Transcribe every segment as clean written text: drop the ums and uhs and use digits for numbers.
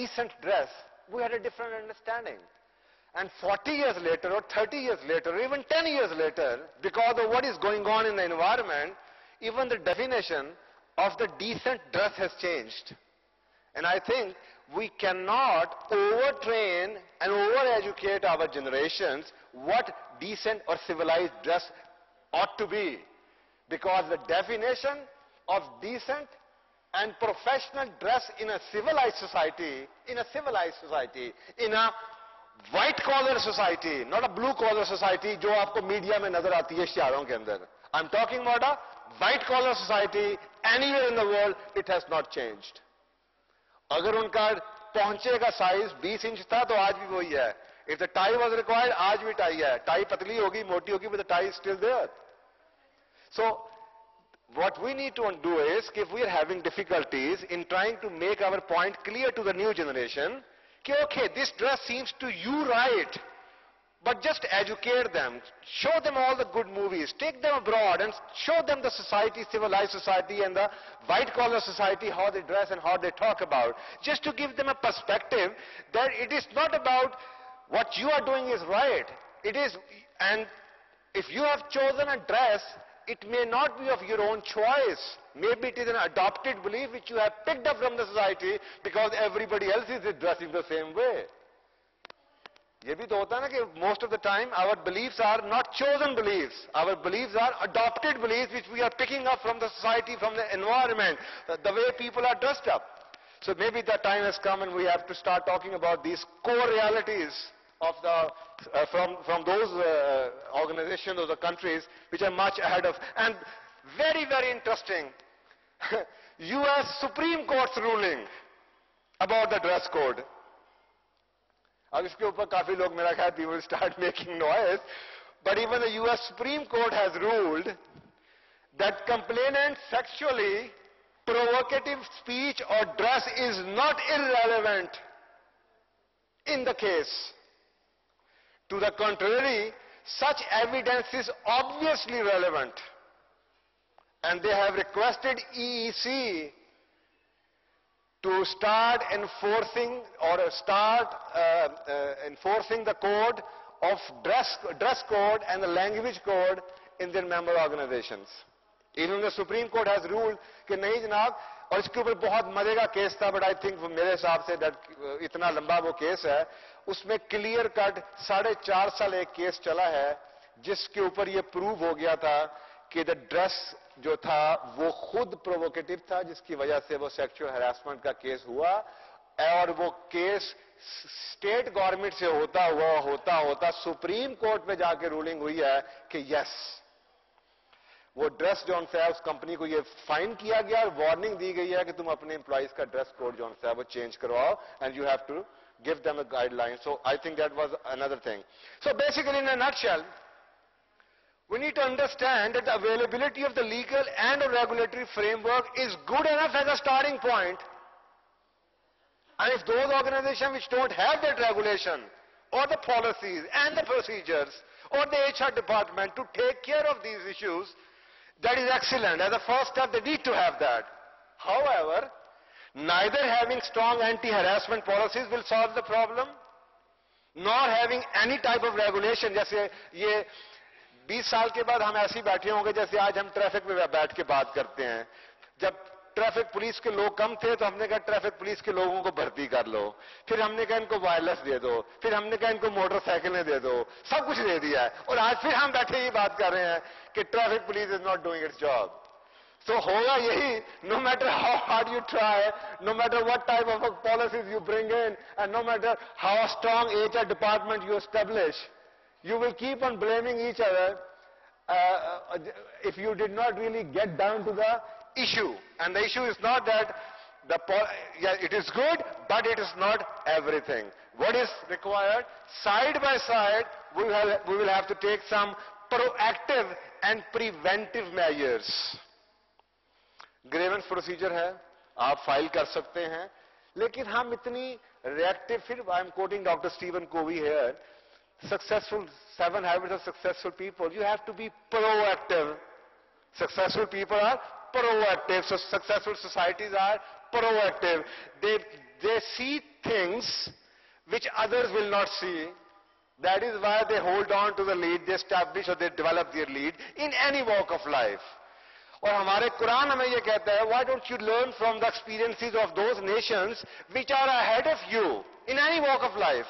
decent dress, we had a different understanding. And 40 years later, or 30 years later, or even 10 years later, because of what is going on in the environment, even the definition of the decent dress has changed. And I think we cannot overtrain and over-educate our generations what decent or civilized dress ought to be. Because the definition of decent and professional dress in a civilized society, in a white-collar society, not a blue-collar society, जो आपको media में नजर आती है शहरों के अंदर. I'm talking about a white-collar society, anywhere in the world, it has not changed. अगर उनका पहुंचे का साइज 20 इंच था तो आज भी वही है. If the tie was required, आज भी टाई है. टाई पतली होगी, मोटी होगी, but the tie is still there. So, what we need to do is, if we are having difficulties in trying to make our point clear to the new generation, okay, this dress seems to you right, but just educate them, show them all the good movies, take them abroad and show them the society, civilized society and the white-collar society, how they dress and how they talk about, just to give them a perspective that it is not about what you are doing is right. It is, and if you have chosen a dress, it may not be of your own choice. Maybe it is an adopted belief which you have picked up from the society because everybody else is dressing the same way. ये भी तो होता है ना कि most of the time our beliefs are not chosen beliefs. Our beliefs are adopted beliefs which we are picking up from the society, from the environment, the way people are dressed up. So maybe the time has come and we have to start talking about these core realities of the, from those organizations or the countries which are much ahead of. And very, very interesting, US Supreme Court's ruling about the dress code. अब इसके ऊपर काफी लोग मेरा ख्याल people will start making noise, but even the US Supreme Court has ruled that complainant's sexually provocative speech or dress is not irrelevant in the case. To the contrary, such evidence is obviously relevant, and they have requested EEC to start enforcing enforcing the code of dress code and the language code in their member organizations. Even the Supreme Court has ruled कि नहीं जनाब, और इसके ऊपर बहुत मजे का case था, but I think मेरे हिसाब से that इतना लंबा वो केस है, उसमें क्लियर कट 4.5 साल एक केस चला है जिसके ऊपर ये प्रूव हो गया था कि द ड्रेस जो था वो खुद प्रोवोकेटिव था, जिसकी वजह से वो सेक्सुअल हैरेसमेंट का केस हुआ, और वो केस स्टेट गवर्नमेंट से होता सुप्रीम कोर्ट में जाके रूलिंग हुई है कि यस, वो ड्रेस जॉन सा है उस कंपनी को ये फाइन किया गया और वार्निंग दी गई है कि तुम अपने एम्प्लॉइज का ड्रेस कोड जॉन सा है वो चेंज करवाओ, and you have to give them a guideline. So I think that was another thing. So basically, in a nutshell, we need to understand that the availability of the legal and regulatory framework is good enough as a starting point. And if those organizations which don't have that regulation or the policies and the procedures or the HR department to take care of these issues, that is excellent. As a first step, they need to have that. However, neither having strong anti-harassment policies will solve the problem, nor having any type of regulation. जैसे ये 20 साल के बाद हम ऐसे ही बैठे होंगे जैसे आज हम ट्रैफिक में बैठ के बात करते हैं. जब ट्रैफिक पुलिस के लोग कम थे तो हमने कहा ट्रैफिक पुलिस के लोगों को भर्ती कर लो, फिर हमने कहा इनको वायरलेस दे दो, फिर हमने कहा इनको मोटरसाइकिलें दे दो, सब कुछ दे दिया है, और आज फिर हम बैठे ही बात कर रहे हैं कि traffic police is not doing it's job. So होगा यही, no matter how hard you try, no matter what type of policies you bring in, and no matter how strong HR department you establish, you will keep on blaming each other if you did not really get down to the issue. And the issue is not that it is good, but it is not everything. What is required? Side by side, we will have to take some proactive and preventive measures. Grievance procedure है, आप file कर सकते हैं, लेकिन हम इतनी रिएक्टिव, फिर I am quoting doctor Steven Covey here, successful 7 habits of successful people, you have to be proactive. Successful people are proactive, so successful societies are proactive. They see things which others will not see. That is why they hold on to the lead, they establish or they develop their lead in any walk of life. और हमारे कुरान हमें ये कहता है, why don't you learn from the experiences of those nations which are ahead of you in any walk of life?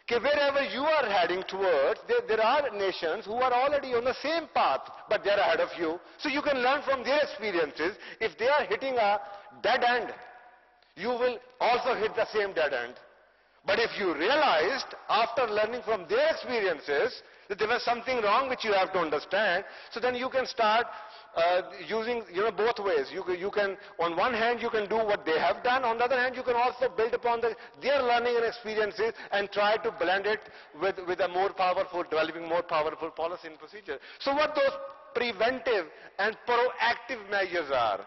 That wherever you are heading towards, there are nations who are already on the same path, but they are ahead of you. So you can learn from their experiences. If they are hitting a dead end, you will also hit the same dead end. But if you realized after learning from their experiences that there was something wrong which you have to understand, so then you can start using, both ways. You can, on one hand, you can do what they have done. On the other hand, you can also build upon their learning and experiences and try to blend it with a more powerful, developing more powerful policy and procedure. So what those preventive and proactive measures are.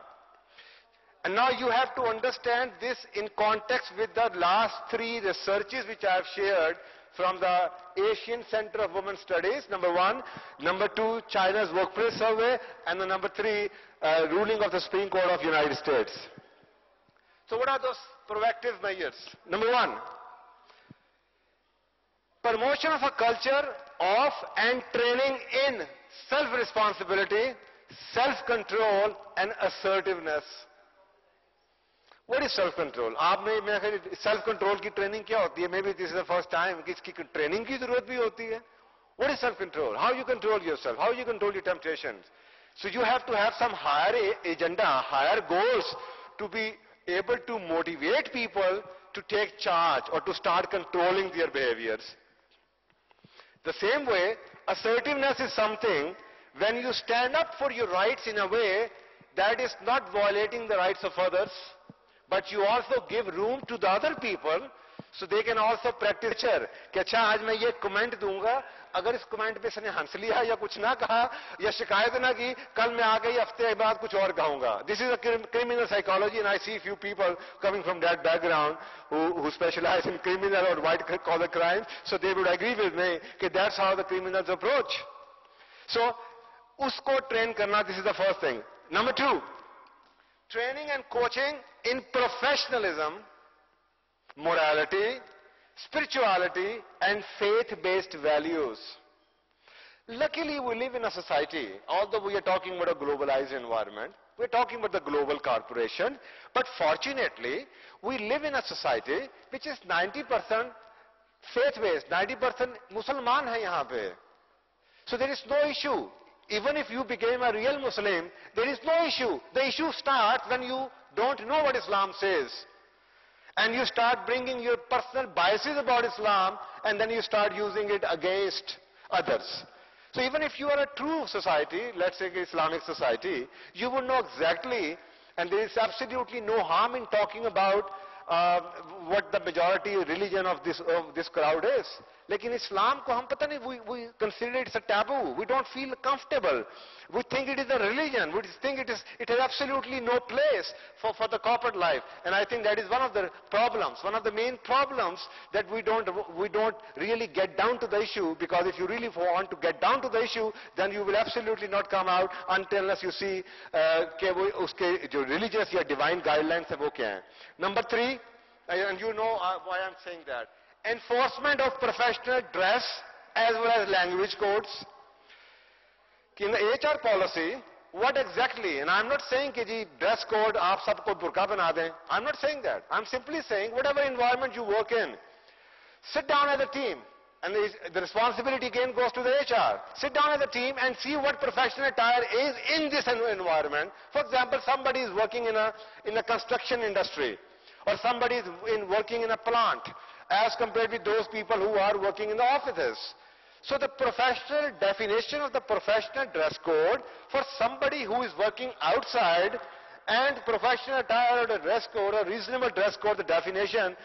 And now you have to understand this in context with the last three researches which I have shared from the Asian Center of Women Studies, number 1, number 2, China's Workplace Survey, and the number 3, ruling of the Supreme Court of the United States. So what are those proactive measures? Number 1, promotion of a culture of and training in self-responsibility, self-control, and assertiveness. What is self-control? Self-control की training क्या होती है? Maybe this is the first time कि इसकी training की ज़रूरत भी होती है. What is self-control? How you control yourself? How you control your temptations? So you have to have some higher agenda, higher goals to be able to motivate people to take charge or to start controlling their behaviors. The same way, assertiveness is something when you stand up for your rights in a way that is not violating the rights of others, but you also give room to the other people so they can also practice कि अच्छा आज मैं ये comment दूंगा, अगर इस comment पे इसने हंस लिया या कुछ ना कहा या शिकायत ना की, कल मैं आगे हफ्ते बाद कुछ और कहूंगा. This is a criminal psychology, and I see few people coming from that background who specialize in criminal or white collar crimes, so they would agree with me that that's how the criminals approach. So usko train karna, this is the first thing. Number 2, training and coaching in professionalism, morality, spirituality, and faith-based values. Luckily, we live in a society, although we are talking about a globalized environment, we are talking about the global corporation, but fortunately, we live in a society which is 90% faith-based, 90% Musliman hai yahan pe. So there is no issue. Even if you became a real Muslim, there is no issue. The issue starts when you don't know what Islam says. And you start bringing your personal biases about Islam, and then you start using it against others. So even if you are a true society, let's say Islamic society, you would know exactly, and there is absolutely no harm in talking about what the majority religion of this crowd is. Lekin Islam ko hum pata nahi, we consider it as a taboo. We don't feel comfortable. We think it is a religion. We think it has absolutely no place for the corporate life. And I think that is one of the problems, one of the main problems, that we don't really get down to the issue, because if you really want to get down to the issue, then you will absolutely not come out unless you see uske jo religious ya divine guidelines hai wo kya hai. Number 3, and you know why I'm saying that, enforcement of professional dress as well as language codes. In the HR policy, what exactly, and I'm not saying कि dress code आप सबको बुर्का बना दें. I'm not saying that. I'm simply saying whatever environment you work in, sit down as a team, and the responsibility again goes to the HR. Sit down as a team and see what professional attire is in this environment. For example, somebody is working in a construction industry, or somebody is working in a plant, as compared with those people who are working in the offices. So the professional definition of the professional dress code for somebody who is working outside, and professional attire or the dress code or reasonable dress code, the definition